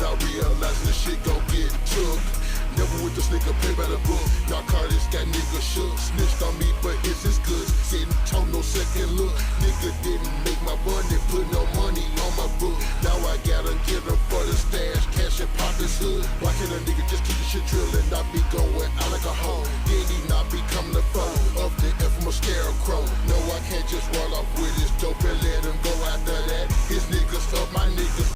Not realizing the shit gon' get took. Never with this nigga play by the book. Narcotics got nigga shook. Snitched on me, but it's his good. Didn't talk no second look. Nigga didn't make my money, put no money on my book. Now I gotta get him for the stash, cash and pockets hood. Why can't a nigga just keep the shit drillin'? Not be going out like a hoe.